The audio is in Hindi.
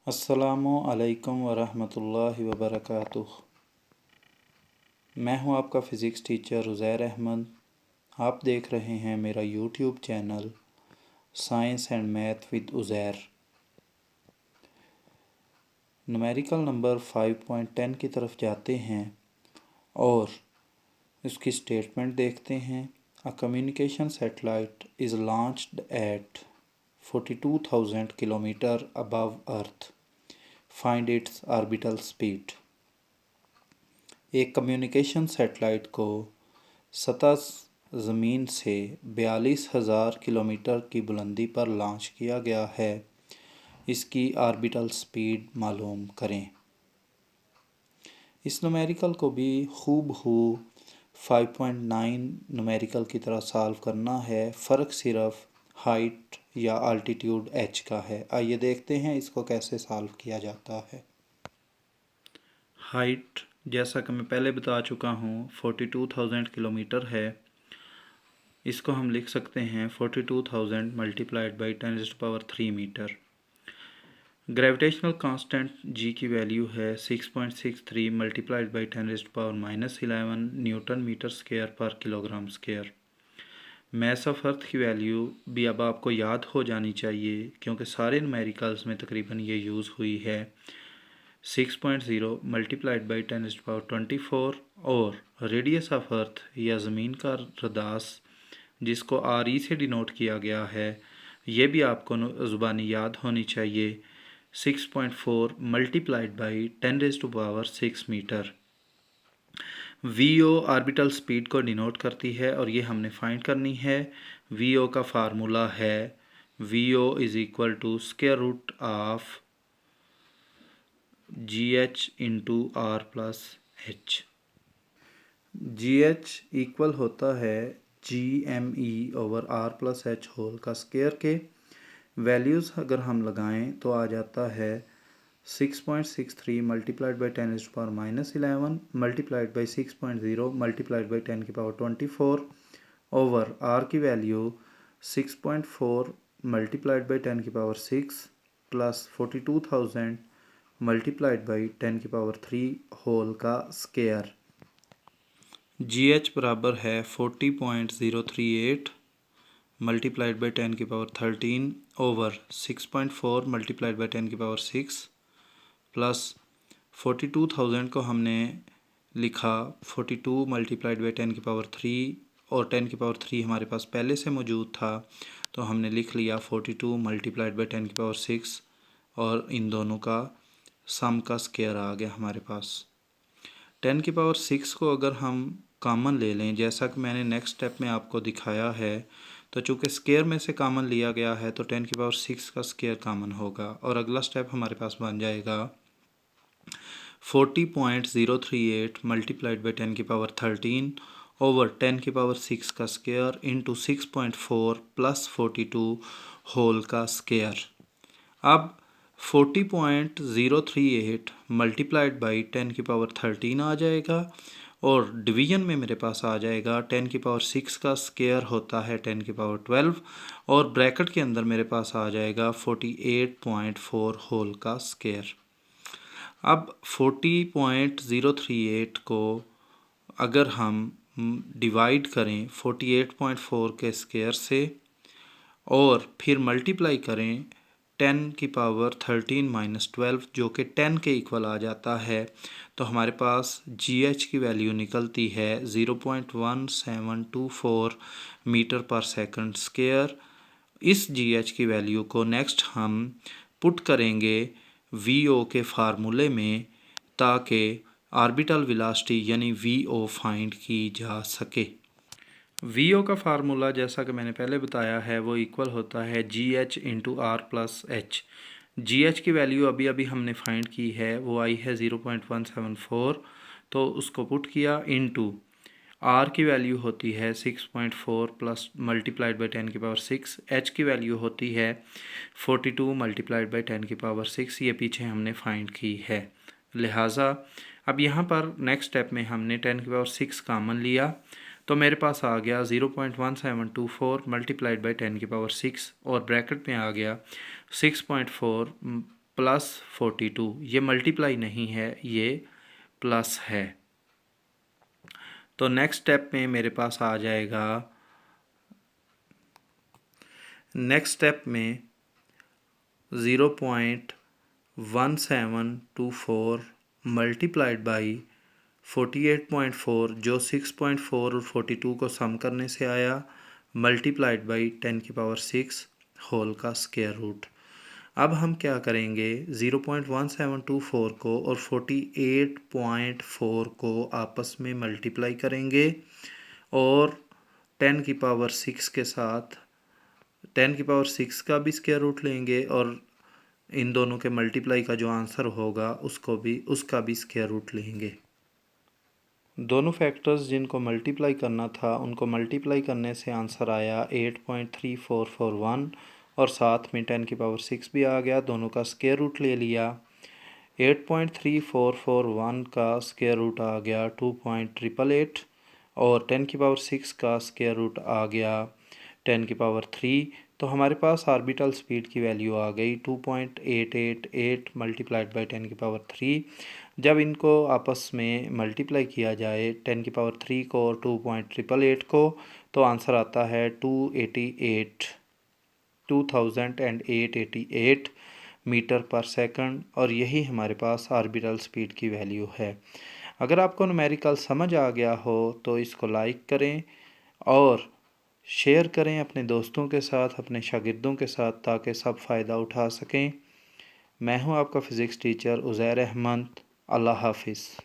अस्सलामु अलैकुम वरहमतुल्लाहि वबरकातुह। मैं हूं आपका फ़िज़िक्स टीचर उज़ैर अहमद। आप देख रहे हैं मेरा YouTube channel science and math with Uzair. Numerical number 5.10 की तरफ जाते हैं और इसकी स्टेटमेंट देखते हैं। A communication satellite is launched at 42,000 kilometre above earth. Find its orbital speed. एक कम्युनिकेशन सैटेलाइट को सतह ज़मीन से 42,000 किलोमीटर की बुलंदी पर लॉन्च किया गया है। इसकी ऑर्बिटल स्पीड मालूम करें। इस न्यूमेरिकल को भी हूबहू 5.9 न्यूमेरिकल की तरह सॉल्व करना है। फ़र्क सिर्फ हाइट या अल्टीट्यूड h का है। आइए देखते हैं इसको कैसे सॉल्व किया जाता है। हाइट जैसा कि मैं पहले बता चुका हूँ 42,000 किलोमीटर है। इसको हम लिख सकते हैं 42,000 multiplied by 10⁻³ metre. Gravitational constant g की वैल्यू है 6.63 multiplied by 10⁻⁻11 newton metre square पर kilogram square. Mass of earth की वैल्यू भी अब आपको याद हो जानी चाहिए क्योंकि सारे न्यूमेरिकल्स में तकरीबन ये यूज़ हुई है। 6.0 मल्टीप्लाइड बाई 10⁻24 और रेडियस ऑफ अर्थ या ज़मीन का रदास जिसको RE से डिनोट किया गया है, ये भी आपको ज़ुबानी याद होनी चाहिए। 6.4 multiplied by 10⁻6 metre. VO orbital speed को डिनोट करती है और ये हमने फाइंड करनी है। VO का फार्मूला है VO is equal to square root of GH into R plus H। GH equal होता है GME over R plus H whole का स्क्वायर के। वैल्यूज़ अगर हम लगाएं तो आ जाता है 6.63 multiplied by 10⁻⁻11 multiplied by 6.0 multiplied by 10⁻24 over R की value 6.4 multiplied by 10⁻6 plus 42,000 multiplied by 10⁻³ whole का स्क्वायर। GH बराबर है 40.038 multiplied by 10⁻13 over 6.4 multiplied by 10⁻6 plus 42,000 को हमने लिखा 42 मल्टीप्लाइड बाई 10⁻³ और 10⁻³ हमारे पास पहले से मौजूद था तो हमने लिख लिया 42 मल्टीप्लाइड बाई 10⁻6 और इन दोनों का सम का स्क्वायर आ गया हमारे पास। 10⁻6 को अगर हम कॉमन ले लें जैसा कि मैंने नेक्स्ट स्टेप में आपको दिखाया है, तो चूँकि स्क्वायर में से कॉमन लिया गया है तो 10⁻6 का स्क्वायर कॉमन होगा और अगला स्टेप हमारे पास बन जाएगा 40.038 मल्टीप्लाइड बाई 10⁻13 ओवर 10⁻6 का स्क्वायर इंटू 6.4 प्लस 42 होल का स्क्वायर। अब 40.038 मल्टीप्लाइड बाई 10⁻13 आ जाएगा और डिवीज़न में मेरे पास आ जाएगा 10⁻6 का स्क्वायर होता है 10⁻12 और ब्रैकेट के अंदर मेरे पास आ जाएगा 48.4 होल का स्क्वायर। अब 40.038 को अगर हम डिवाइड करें 48.4 के स्क्वायर से और फिर मल्टीप्लाई करें 10⁻13 - 12 जो कि 10 के इक्वल आ जाता है, तो हमारे पास GH की वैल्यू निकलती है 0.1724 मीटर पर सेकंड स्क्वायर। इस GH की वैल्यू को नेक्स्ट हम पुट करेंगे VO के फार्मूले में ताकि ऑर्बिटल वेलोसिटी यानी VO फाइंड की जा सके। VO का फार्मूला जैसा कि मैंने पहले बताया है वो इक्वल होता है GH into R plus H। GH की वैल्यू अभी अभी हमने फाइंड की है, वो आई है 0.174, तो उसको पुट किया इंटू R की वैल्यू होती है 6.4 प्लस मल्टीप्लाइड बाई 10⁻6। H की वैल्यू होती है 42 मल्टीप्लाइड बाई 10⁻6, ये पीछे हमने फाइंड की है। लिहाजा अब यहाँ पर नेक्स्ट स्टेप में हमने 10⁻6 कॉमन लिया तो मेरे पास आ गया 0.1724 मल्टीप्लाइड बाई 10⁻6 और ब्रैकेट में आ गया 6.4 +42। ये मल्टीप्लाई नहीं है, ये प्लस है। तो नेक्स्ट स्टेप में मेरे पास आ जाएगा, नेक्स्ट स्टेप में 0.1724 मल्टीप्लाइड बाई 48.4 जो 6.4 और 42 को सम करने से आया, मल्टीप्लाइड बाई 10⁶ होल का स्क्वायर रूट। अब हम क्या करेंगे, 0.1724 को और 48.4 को आपस में मल्टीप्लाई करेंगे और 10⁶ के साथ 10⁶ का भी स्क्वायर रूट लेंगे और इन दोनों के मल्टीप्लाई का जो आंसर होगा उसका भी स्क्वायर रूट लेंगे। दोनों फैक्टर्स जिनको मल्टीप्लाई करना था उनको मल्टीप्लाई करने से आंसर आया 8.3441 और साथ में 10⁶ भी आ गया। दोनों का स्क्वायर रूट ले लिया। 8.3441 का स्क्वायर रूट आ गया 2.888 और 10⁶ का स्क्वायर रूट आ गया 10⁻³ तो हमारे पास आर्बिटल स्पीड की वैल्यू आ गई 2.888 मल्टीप्लाइड बाई 10⁻³। जब इनको आपस में मल्टीप्लाई किया जाए 10⁻³ को और 2.888 को तो आंसर आता है 2888 मीटर पर सेकंड और यही हमारे पास आर्बिटल स्पीड की वैल्यू है। अगर आपको न्यूमेरिकल समझ आ गया हो तो इसको लाइक करें और शेयर करें अपने दोस्तों के साथ, अपने शागिर्दों के साथ, ताकि सब फ़ायदा उठा सकें। मैं हूं आपका फ़िज़िक्स टीचर उज़ैर अहमद। अल्लाह हाफ़िज़।